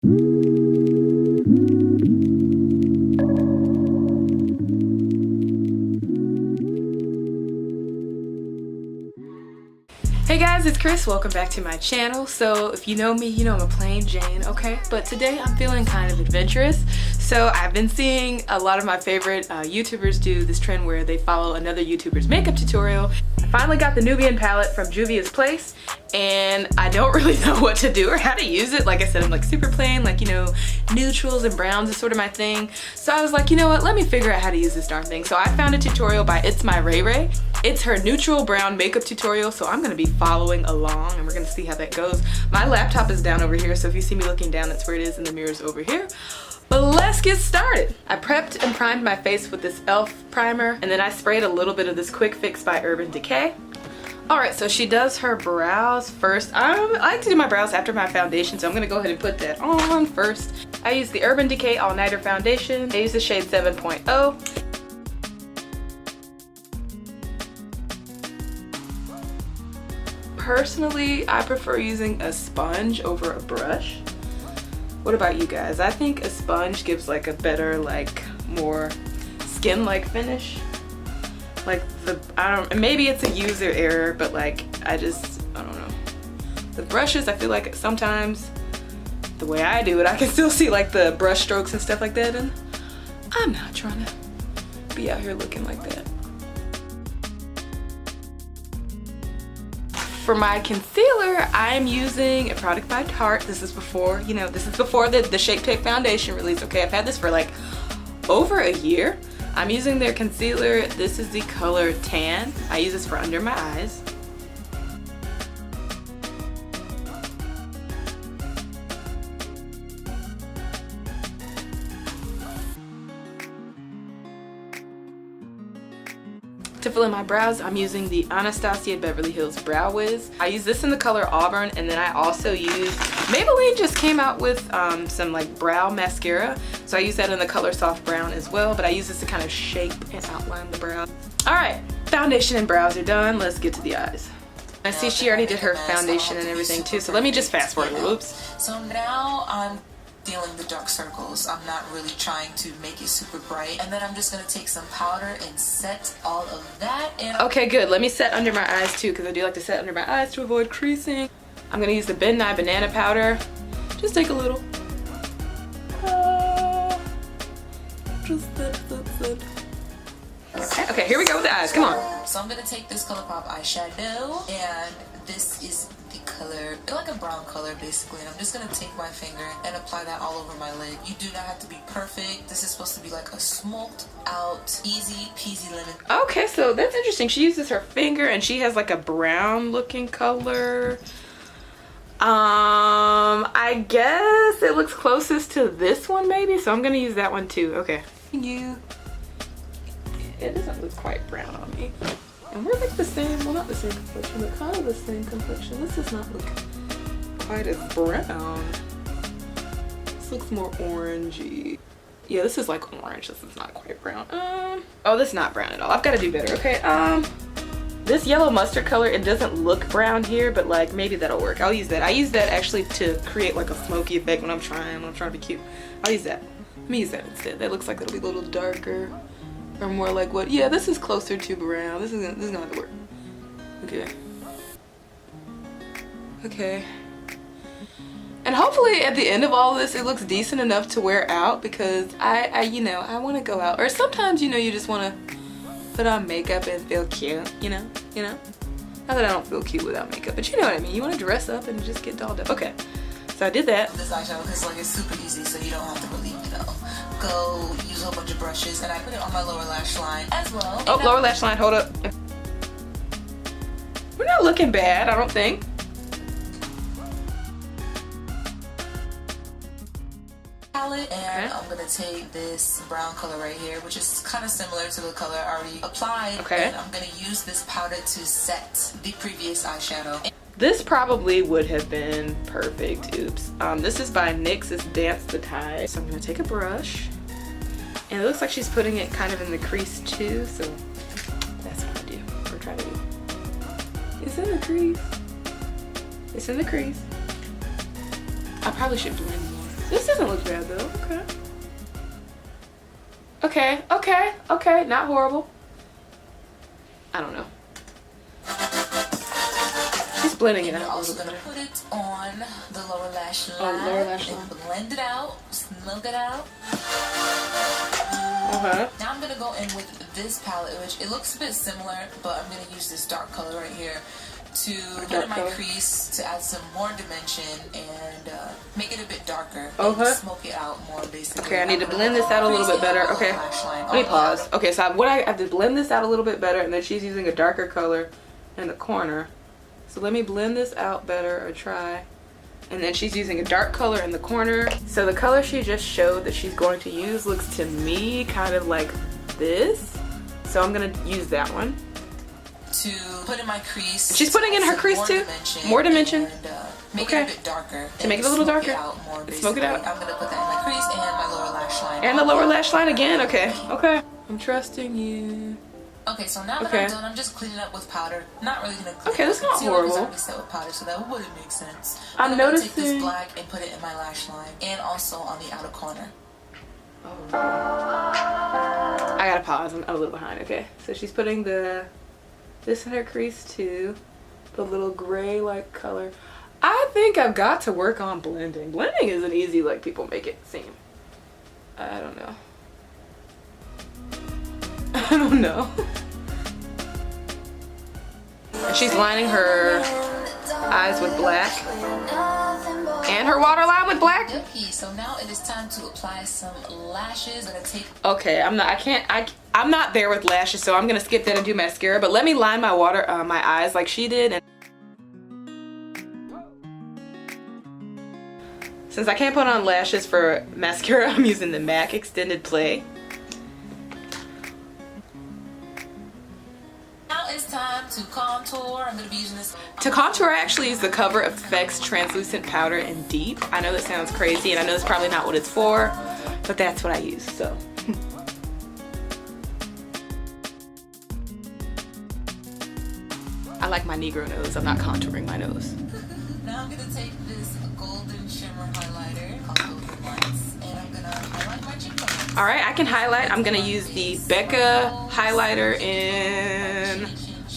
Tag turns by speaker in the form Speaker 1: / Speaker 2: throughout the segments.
Speaker 1: Hey guys, it's Chris. Welcome back to my channel. So if you know me, you know I'm a plain Jane, okay? But today I'm feeling kind of adventurous. So I've been seeing a lot of my favorite YouTubers do this trend where they follow another YouTuber's makeup tutorial. I finally got the Nubian palette from Juvia's Place and I don't really know what to do or how to use it. Like I said, I'm like super plain, like, you know, neutrals and browns is sort of my thing. So I was like, you know what, let me figure out how to use this darn thing. So I found a tutorial by ItsMyRayeRaye. It's her neutral brown makeup tutorial, so I'm gonna be following along and we're gonna see how that goes. My laptop is down over here, so if you see me looking down, that's where it is, and the mirror's over here. But let's get started. I prepped and primed my face with this e.l.f. primer, and then I sprayed a little bit of this Quick Fix by Urban Decay. Alright, so she does her brows first. I like to do my brows after my foundation, so I'm gonna go ahead and put that on first. I use the Urban Decay All Nighter Foundation. I use the shade 7.0. Personally, I prefer using a sponge over a brush. What about you guys? I think a sponge gives like a better, like, more skin-like finish. Like maybe it's a user error, but like, I don't know. The brushes, I feel like sometimes, the way I do it, I can still see like the brush strokes and stuff like that, and I'm not trying to be out here looking like that. For my concealer, I'm using a product by Tarte. This is before, you know, this is before the Shape Tape foundation release, okay? I've had this for like over a year. I'm using their concealer. This is the color Tan. I use this for under my eyes. To fill in my brows, I'm using the Anastasia Beverly Hills Brow Wiz. I use this in the color Auburn, and then I also use, Maybelline just came out with some like brow mascara, so I use that in the color Soft Brown as well, but I use this to kind of shape and outline the brow. Alright, foundation and brows are done. Let's get to the eyes. I see she already did her foundation and everything too, so let me just fast forward a little. Oops.
Speaker 2: So now I'm feeling the dark circles. I'm not really trying to make it super bright, and then I'm just gonna take some powder and set all of that in.
Speaker 1: Okay, good. Let me set under my eyes too, because I do like to set under my eyes to avoid creasing. I'm gonna use the Ben Nye banana powder. Just take a little. Okay, here we go with the eyes. Come on.
Speaker 2: So I'm gonna take this ColourPop eyeshadow, and this is the color, like a brown color basically, and I'm just gonna take my finger and apply that all over my lid. You do not have to be perfect. This is supposed to be like a smoked out, easy peasy lemon.
Speaker 1: Okay, so that's interesting. She uses her finger and she has like a brown looking color. I guess it looks closest to this one maybe, so I'm gonna use that one too. Okay. It doesn't look quite brown on me. And we're like the same, well not the same complexion, but kind of the same complexion. This does not look quite as brown. This looks more orangey. Yeah, this is like orange. This is not quite brown. Oh, this is not brown at all. I've got to do better. Okay, this yellow mustard color, it doesn't look brown here, but like maybe that'll work. I'll use that. I use that actually to create like a smoky effect when I'm trying to be cute. I'll use that. Let me use that instead. That looks like it'll be a little darker. Or more like what? Yeah, this is closer to brown. This is gonna have to work. Okay. Okay. And hopefully at the end of all of this, it looks decent enough to wear out, because you know, I want to go out. Or sometimes, you know, you just want to put on makeup and feel cute, you know? Not that I don't feel cute without makeup, but you know what I mean. You want to dress up and just get dolled up. Okay. So I did that.
Speaker 2: This eyeshadow is like, it's super easy, so you don't have to really, you know, go use a whole bunch of brushes, and I put it on my lower lash line as well.
Speaker 1: Oh, lower lash line, hold up. We're not looking bad, I don't think.
Speaker 2: Palette, and I'm gonna take this brown color right here, which is kind of similar to the color I already applied.
Speaker 1: Okay.
Speaker 2: And I'm gonna use this powder to set the previous eyeshadow.
Speaker 1: This probably would have been perfect. Oops. This is by NYX. It's Dance the Tide. So I'm gonna take a brush, and it looks like she's putting it kind of in the crease too. So that's what I do, or try to do. It's in the crease. It's in the crease. I probably should blend more. This doesn't look bad though. Okay, not horrible. I don't know. She's blending it out.
Speaker 2: You're also gonna put it on the lower lash line.
Speaker 1: Oh, lower lash line.
Speaker 2: And blend it out, smooth it out. Now I'm gonna go in with this palette, which it looks a bit similar, but I'm gonna use this dark color right here to put in my crease to add some more dimension and make it a bit darker. And smoke it out more, basically.
Speaker 1: Okay, I need to blend this out a little bit better. Okay, let me pause. Okay, so I have to blend this out a little bit better, and then she's using a darker color in the corner. So let me blend this out better, or try. And then she's using a dark color in the corner. So the color she just showed that she's going to use looks to me kind of like this. So I'm gonna use that one.
Speaker 2: To put in my crease.
Speaker 1: She's putting in her crease too? More dimension?
Speaker 2: And, make it a bit darker.
Speaker 1: To make it a little darker? Smoke it out.
Speaker 2: I'm gonna put that in my crease and my lower lash line.
Speaker 1: And the lower lash line again? Okay. I'm trusting you.
Speaker 2: Okay, so now that I'm done, I'm just cleaning up with powder. Not really gonna clean
Speaker 1: that's not horrible.
Speaker 2: I already set with powder, so that wouldn't make sense.
Speaker 1: I'm
Speaker 2: gonna
Speaker 1: noticing.
Speaker 2: take this black and put it in my lash line, and also on the outer corner.
Speaker 1: I gotta pause. I'm a little behind. Okay, so she's putting this in her crease too, the little gray like color. I think I've got to work on blending. Blending isn't easy like people make it seem. I don't know. I don't know. And she's lining her eyes with black and her waterline with black.
Speaker 2: Okay, so now it is time to apply some lashes.
Speaker 1: Okay, I'm not there with lashes, so I'm gonna skip that and do mascara. But let me line my my eyes like she did. And since I can't put on lashes for mascara, I'm using the MAC Extended Play.
Speaker 2: It's time to contour. I'm going to be using this.
Speaker 1: To contour, I actually use the Cover FX Translucent Powder in Deep. I know that sounds crazy, and I know it's probably not what it's for, but that's what I use, so. I like my Negro nose. I'm not contouring my nose.
Speaker 2: Now I'm going to take this golden shimmer highlighter called Deliverance, and I'm going to highlight my cheekbones.
Speaker 1: All right, I can highlight. I'm going to use the Becca highlighter in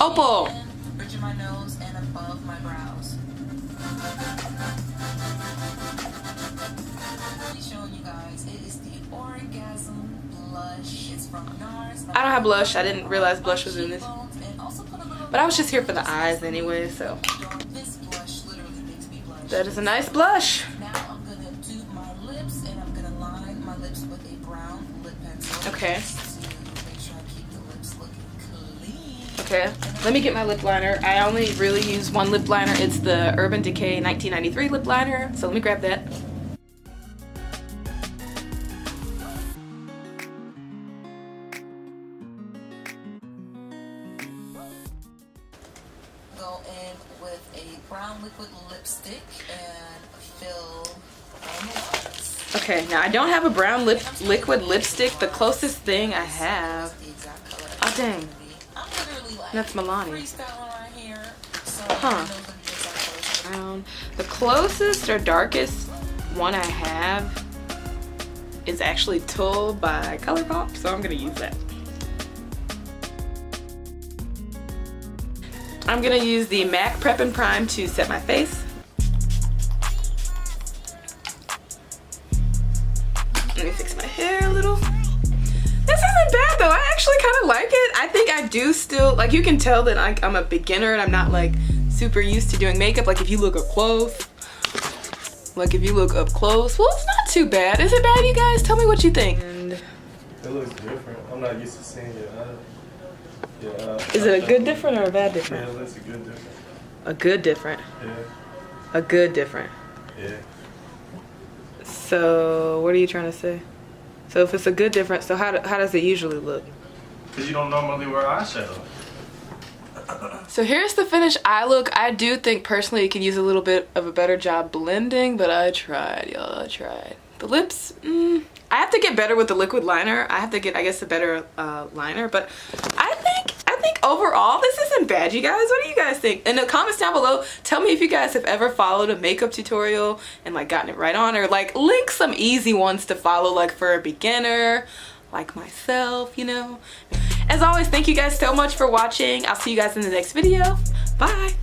Speaker 1: Opal.
Speaker 2: Bridge of my nose and above my brows. I'll be showing you guys. It is the Orgasm blush. It's from NARS.
Speaker 1: I don't have blush. I didn't realize blush was in this. But I was just here for the eyes anyway, so.
Speaker 2: This blush literally makes me blush.
Speaker 1: That is a nice blush.
Speaker 2: Now I'm gonna do my lips, and I'm gonna line my lips with a brown lip pencil.
Speaker 1: Okay.
Speaker 2: To make sure I keep the lips looking clean.
Speaker 1: Okay, let me get my lip liner. I only really use one lip liner. It's the Urban Decay 1993 lip liner. So let me grab that.
Speaker 2: Go in with a brown liquid lipstick and fill on the lines.
Speaker 1: Okay, now I don't have a brown liquid lipstick. The closest thing I have. Oh dang. That's Milani. Huh. Brown. The closest or darkest one I have is actually Tulle by ColourPop, so I'm gonna use that. I'm gonna use the MAC Prep and Prime to set my face. Let me fix my hair a little. This isn't bad though. I actually kind of like it. I think I do still, like, you can tell that I'm a beginner and I'm not like super used to doing makeup. Like if you look up close, well, it's not too bad. Is it bad, you guys? Tell me what you think. And
Speaker 3: it looks different. I'm not used to seeing it.
Speaker 1: Is it a good different or a bad different?
Speaker 3: Yeah, it looks a good different.
Speaker 1: A good different.
Speaker 3: Yeah.
Speaker 1: A good different.
Speaker 3: Yeah.
Speaker 1: So what are you trying to say? So if it's a good difference, so how does it usually look?
Speaker 3: Because you don't normally wear eyeshadow.
Speaker 1: So here's the finished eye look. I do think personally you can use a little bit of a better job blending, but I tried, y'all. I tried. The lips, I have to get better with the liquid liner. I have to get, I guess, a better liner, but I think like overall this isn't bad, you guys. What do you guys think? In the comments down below, tell me if you guys have ever followed a makeup tutorial and like gotten it right on, or like link some easy ones to follow like for a beginner like myself, you know. As always, thank you guys so much for watching. I'll see you guys in the next video. Bye.